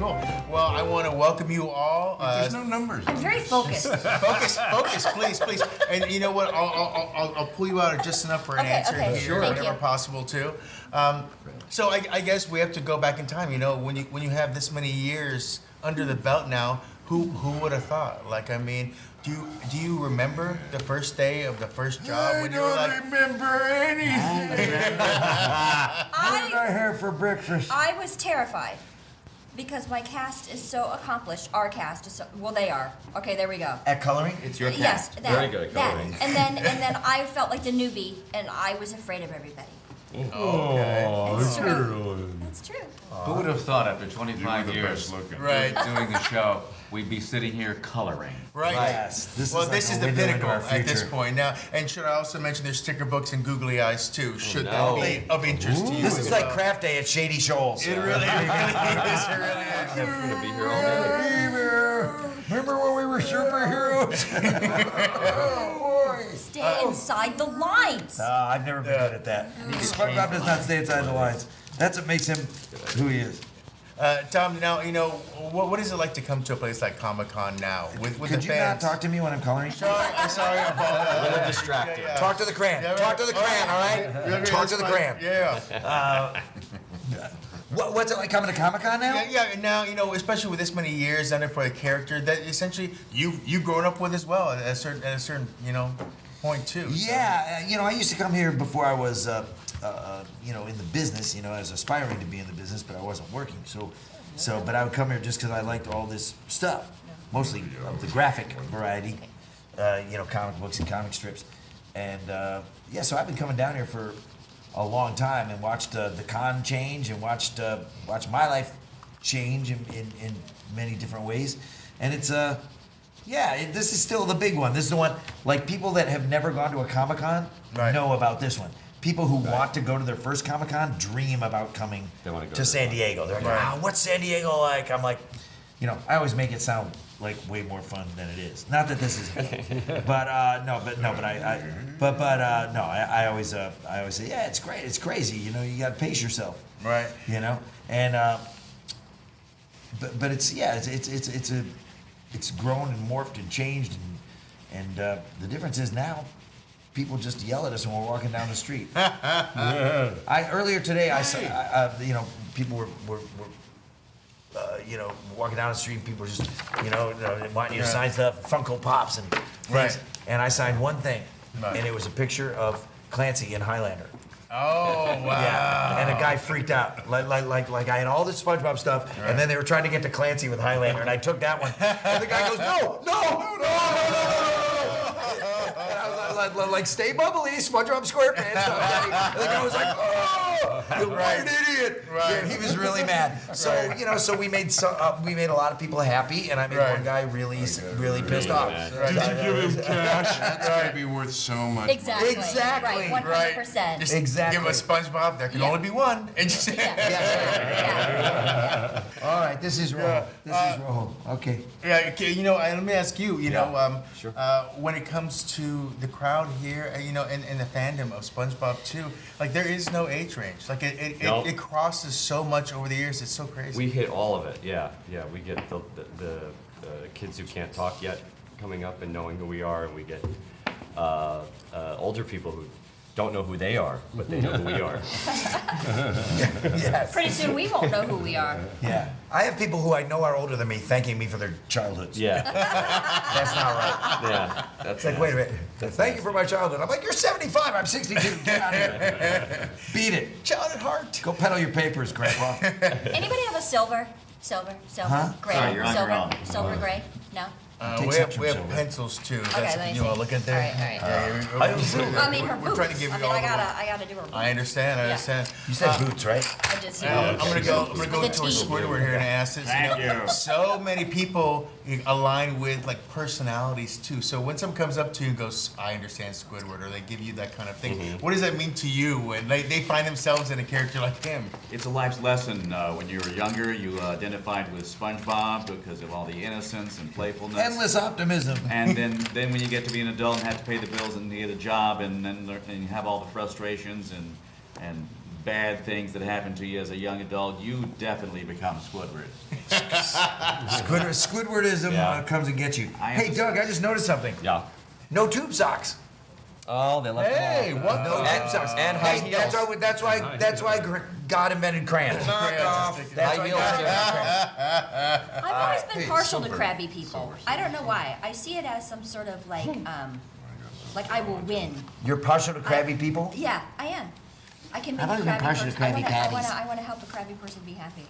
Cool. Well, I want to welcome you all. There's no numbers. I'm very focused. Focus, please. And you know what? I'll pull you out just enough for an answer here, Sure. whenever possible too. So I guess we have to go back in time. You know, when you have this many years under the belt now, who would have thought? Like, I mean, do you remember the first day of the first job when you were like? I don't remember anything. What did I have for breakfast? I was terrified because my cast is so accomplished. Our cast is so, well, they are. Okay, there we go. At coloring? It's your Yes, cast. that, Very good at that. coloring. And then I felt like the newbie, and I was afraid of everybody. Oh, It's true. Carolyne. That's true. Who would have thought after 25 You were the years best looking. Right. doing the show, we'd be sitting here coloring? Right. Yes. This is the like a window into pinnacle our at this future. point now. And should I also mention there's sticker books and googly eyes too? Should no. that be of interest to you? This as is like well? craft day at Shady Shoals. It really is. It really is. I'm gonna be here all day. Remember when we were superheroes? Stay inside the lines. I've never been good at that. SpongeBob does not stay inside the lines. That's what makes him who he is. Tom, now, you know, what is it like to come to a place like Comic-Con now with Could the you fans? not talk to me when I'm coloring? Sorry. A little distracted. Talk to the crayon. Yeah, Talk to the crayon, all right? Talk to the crayon. Yeah. What's it like coming to Comic-Con now? Yeah, and now, you know, especially with this many years under for a character that essentially you've grown up with as well at a certain you know, point too. Yeah, you know, I used to come here before I was, you know, in the business. You know, I was aspiring to be in the business, but I wasn't working. But I would come here just because I liked all this stuff, mostly of the graphic variety. You know, comic books and comic strips, and yeah, so I've been coming down here for a long time and watched the con change and watched my life change in many different ways, and it's yeah, this is still the big one. This is the one, like, people that have never gone to a Comic-Con know about this one. People who want to go to their first Comic-Con dream about coming to San Diego. They're like, what's San Diego like? I'm like, you know, I always make it sound like way more fun than it is. Not that this is, but I always say, yeah, it's great, it's crazy. You know, you got to pace yourself. Right. You know, and but it's it's grown and morphed and changed, and the difference is now people just yell at us when we're walking down the street. Earlier today I saw you know, people were you know, walking down the street, and people were just, you know, wanting you to sign stuff, Funko Pops and things. Right. And I signed one thing, and it was a picture of Clancy in Highlander. Oh wow! Yeah, and a guy freaked out. Like I had all this SpongeBob stuff, and then they were trying to get to Clancy with Highlander, and I took that one. And the guy goes, no. And I was like, stay bubbly, SpongeBob Squarepants. And the guy was like, oh, you're an idiot. Right. Yeah, he was really mad. So you know, so we made a lot of people happy, and I made one guy really pissed off. Right. Did you give him cash? That's gonna be worth so much. Exactly. Exactly. Right. 100%. Just Exactly. give us SpongeBob. There can only be one. And just Yeah. All right, this is wrong. This is wrong. Okay. Yeah, okay, you know, let me ask you, you know, Sure. when it comes to the crowd here, you know, and the fandom of SpongeBob too, like, there is no age range. Like, it crosses so much over the years. It's so crazy. We hit all of it. Yeah. We get the kids who can't talk yet coming up and knowing who we are, and we get older people who don't know who they are, but they know who we are. Yes. Pretty soon we won't know who we are. Yeah. I have people who I know are older than me thanking me for their childhoods. Yeah. That's not right. Yeah. That's It's like, wait a minute. Thank you for my childhood. I'm like, you're 75. I'm 62. Get out of here. Beat it. Child at heart. Go peddle your papers, Grandpa. Anybody have a silver, Huh? gray, Sorry, you're on your own. silver, gray? No. Take We something have silver. pencils too. Okay, That's, let me you want see. to look at that? All right. Yeah, I do too. I mean, her boots. We're trying to give you all I the gotta do her boots. I understand. You said boots, right? I just, I'm gonna go With towards a T. Squidward here and ask this. Thank you. So many people align with like personalities too. So when someone comes up to you and goes, "I understand Squidward," or they give you that kind of thing, what does that mean to you when they find themselves in a character like him? It's a life's lesson. When you were younger, you identified with SpongeBob because of all the innocence and playfulness. Endless optimism. And then when you get to be an adult and have to pay the bills and get a job, and you have all the frustrations and bad things that happened to you as a young adult, you definitely become Squidward. Squidwardism comes and gets you. Hey, Doug, I just noticed something. Yeah. No tube socks. Oh, they left Hey, them what? No tube socks. And high Hey, heels. that's why God invented crayons. That's why God invented crayons. I've always been partial to crabby people. I don't know why. I see it as some sort of like I will win. You're partial to crabby people? Yeah, I am. I can make I've a always been crabby partial to person. Krabby Patties. I wanna help a crabby person be happy.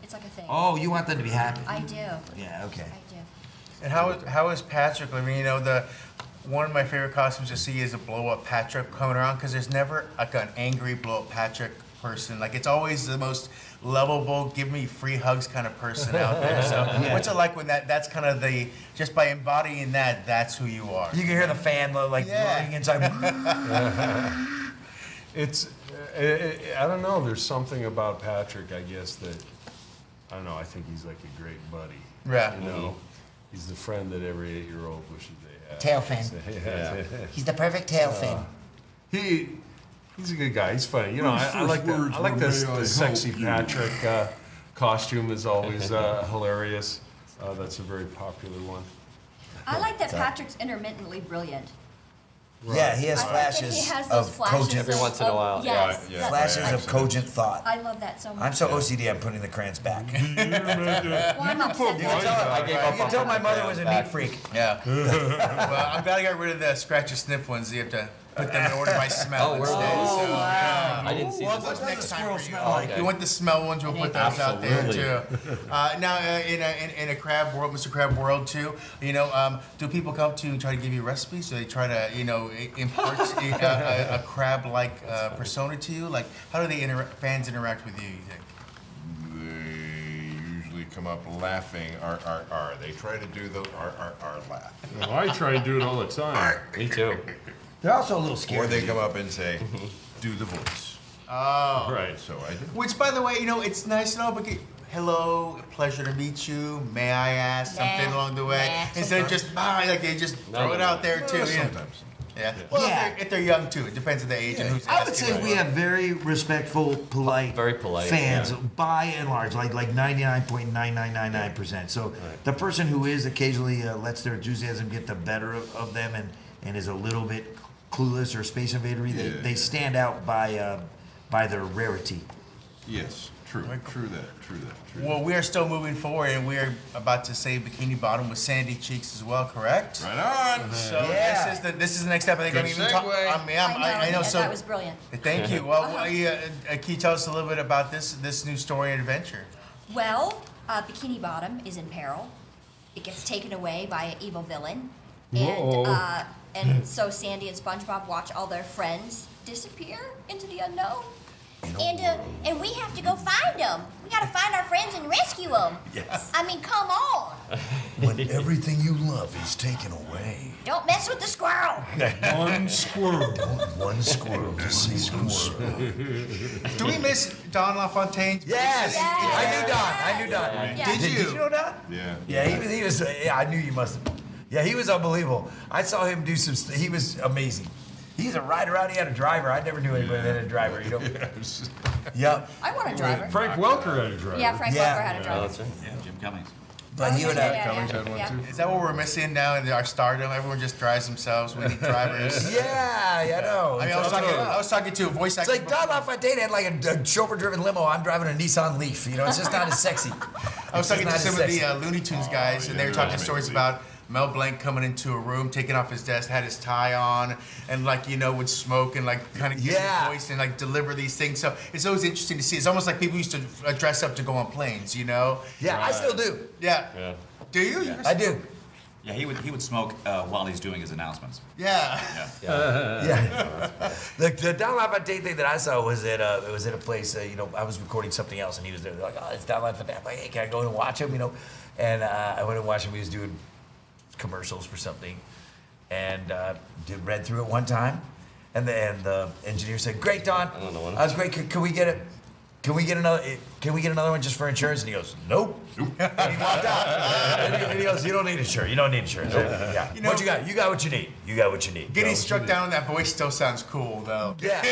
It's like a thing. Oh, you want them to be happy? I do. Yeah, okay. I do. And how is Patrick? I mean, one of my favorite costumes to see is a blow up Patrick coming around because there's never like an angry blow up Patrick person. Like it's always the most lovable, give me free hugs kind of person out there. So what's it like when that's kind of just by embodying that's who you are? You can hear the fan like roaring inside. It's, I don't know, there's something about Patrick, I guess, that, I don't know, I think he's like a great buddy. Yeah. You know, he's the friend that every 8-year-old wishes they had. Tail fin. Yeah. He's the perfect tail fin. He's a good guy. He's funny. You know, I like the sexy Patrick costume is always hilarious. That's a very popular one. I like that Patrick's intermittently brilliant. Yeah, he has I like that flashes he has those of flashes cogent. Every once in a while, Yes. yeah. that's Flashes of actually- cogent thought. I love that so much. I'm so OCD. I'm putting the crayons back. You Well, I'm upset that- I gave up can on tell my the mother was a crayons neat freak. Yeah. Well, I'm glad I got rid of the scratch and sniff ones. You have to put them in order by smell Oh, instead. really? So, yeah. I didn't see Well, this. what's next time squirrel for you? smell like? If you want the smell ones, we'll put those out there Absolutely. too. Now, in a crab world, Mr. Crab world too, do people come to try to give you recipes? Do they try to, impart a crab-like persona to you? Like, how do the fans interact with you? You think? They usually come up laughing, R. They try to do the R laugh. Well, I try to do it all the time. Me too. They're also a little Or scared. they come up and say, do the voice. Oh. Right. So I do. Which, by the way, it's nice and all, but hello, pleasure to meet you. May I ask something Nah. along the way? Nah. Instead of just bye, like they just throw it out there too. Well, you know? sometimes. Yeah. Well, Yeah. if they're young too, it depends on the age and who's I would asking say what. we have very respectful, polite, Very polite, fans yeah. by and large, like 99.9999%. So the person who is occasionally lets their enthusiasm get the better of them and is a little bit clueless or space invadery, they stand out by their rarity. Yes, true that. Well, we are still moving forward, and we are about to say Bikini Bottom with Sandy Cheeks as well, correct? Right on. So Yeah. this is the next step. I think Good I'm even talking. segue. I know. So that was brilliant. thank you. Well, can you tell us a little bit about this new story and adventure? Well, Bikini Bottom is in peril. It gets taken away by an evil villain, and so Sandy and SpongeBob watch all their friends disappear into the unknown. And we have to go find them. We gotta find our friends and rescue them. Yes. I mean, come on. When everything you love is taken away. Don't mess with the squirrel. One squirrel. One squirrel to see one squirrel. Do we miss Don LaFontaine? Yes! Yes. I knew Don. Yeah. Did you? Did you know Don? Yeah. Yeah, he was. Yeah, I knew you must have. Yeah, he was unbelievable. I saw him do some. He was amazing. He's a rider out. He had a driver. I never knew anybody that had a driver. You know. Yes. Yep. I want a driver. Frank Welker had a driver. Yeah, Frank Yeah. Welker had a Oh, driver. that's right. Yeah, Jim Cummings. But he would. Cummings had one too. Is that what we're missing now in our stardom? Everyone just drives themselves. We need drivers. Yeah, I know. I mean, I was talking to a voice It's actor. like Don LaFontaine had like a chauffeur-driven limo. I'm driving a Nissan Leaf. You know, it's just not as sexy. I was talking to It's some not of as the sexy. Looney Tunes guys, and they were yeah, talking they're stories amazing. about Mel Blanc coming into a room, taking off his desk, had his tie on, and would smoke and kind of give Yeah. his voice and deliver these things. So it's always interesting to see. It's almost like people used to dress up to go on planes, you know? Yeah, I still do. Yeah. Yeah. Do you? I do. Yeah, he would smoke while he's doing his announcements. Yeah. Yeah. The Don LaFontaine thing that I saw was at it was at a place. I was recording something else, and he was there. They're like, "Oh, it's Don LaFontaine." I'm like, "Hey, can I go and watch him?" And I went and watched him. He was doing commercials for something, and read through it one time, and the engineer said, "Great, Don. I don't know what That was great. Could we get it? can we get another one just for insurance? And he goes, nope. And he walked out. And he goes, you don't need insurance. You don't need insurance. Yeah. You know- What you got? You got what you need. You got what you need. Getting struck down in that voice still sounds cool, though. Yeah.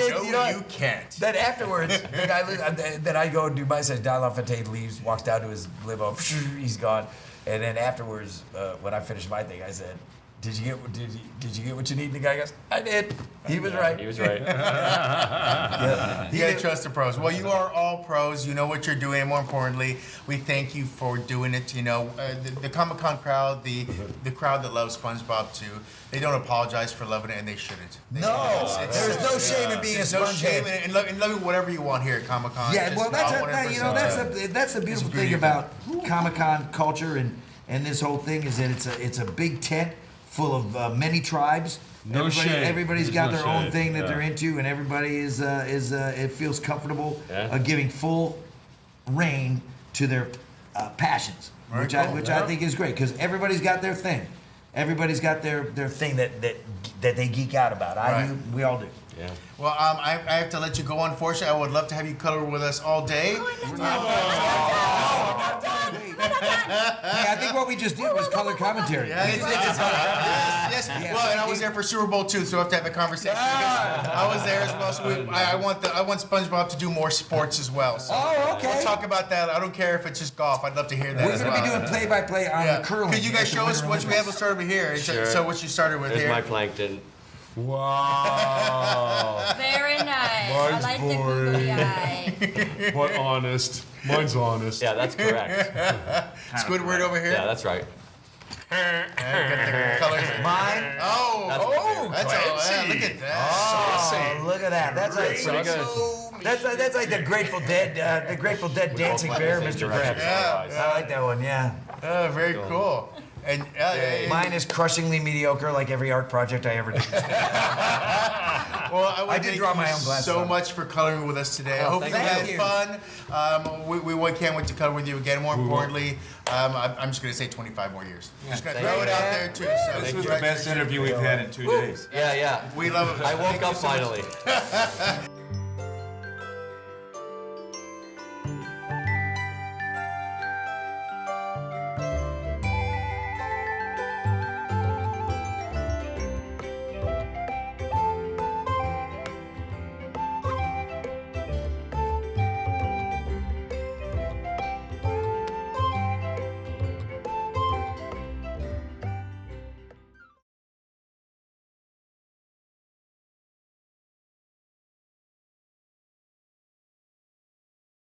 No, You know, you can't. Then afterwards, the guy, then I go and do my set. Don LaFontaine leaves, walks down to his limo. He's gone. And then afterwards, when I finished my thing, I said, Did you get what you need? And the guy goes, I did. He was right. He was right. You gotta trust the pros. Well, you are all pros. You know what you're doing. And more importantly, we thank you for doing it. You know, the Comic-Con crowd, the crowd that loves SpongeBob too, they don't apologize for loving it, and they shouldn't. There's no shame in being a There's no shame spongehead. in loving whatever you want here at Comic-Con. Yeah, Just well, all 100%. that's the beautiful thing beautiful. about Comic-Con culture and this whole thing is that it's a big tent full of many tribes. No shame. Everybody's There's got no their own shame, thing that yeah. they're into, and everybody is it feels comfortable Yeah. giving full reign to their passions, Very which cool. I think is great because everybody's got their thing. Everybody's got their thing that they geek out about. I Right. do. We all do. Yeah. Well, I have to let you go. Unfortunately, I would love to have you color with us all day. Hey, I think what we just did was color commentary. Yes. Well, and I was there for Super Bowl too, so we have to have a conversation. Because I was there as well, so I want SpongeBob to do more sports as well. So Oh, okay. we'll talk about that. I don't care if it's just golf. I'd love to hear that. We're as going to be well. doing play-by-play on the curling. Could you guys at the show us Winter what we have? Olympics. We'll start over here. Sure. So what you started with There's here. my Plankton. Wow. Very nice. I Mine's like the boring. googly eye. What honest? Mine's honest. Yeah, that's correct. Squidward over here. Yeah, that's right. And get the colors. Mine? Oh, that's all. Clancy. Look at that. Oh, look at that. That's like Pretty good. that's like the Grateful Dead dancing bear, Mr. Krabs. Yeah. I like that one. Yeah. Oh, very cool. And Mine is crushingly mediocre, like every art project I ever did. Well, I did thank draw you my own glasses so on. much for coloring with us today. I hope you thank had you. fun. We can't wait to color with you again. More importantly, I'm just going to say 25 more years. Just going to throw it out there too. So This was the best interview we've had in 2 days. Yeah, yeah. We love it. I woke Thank you up so much. finally.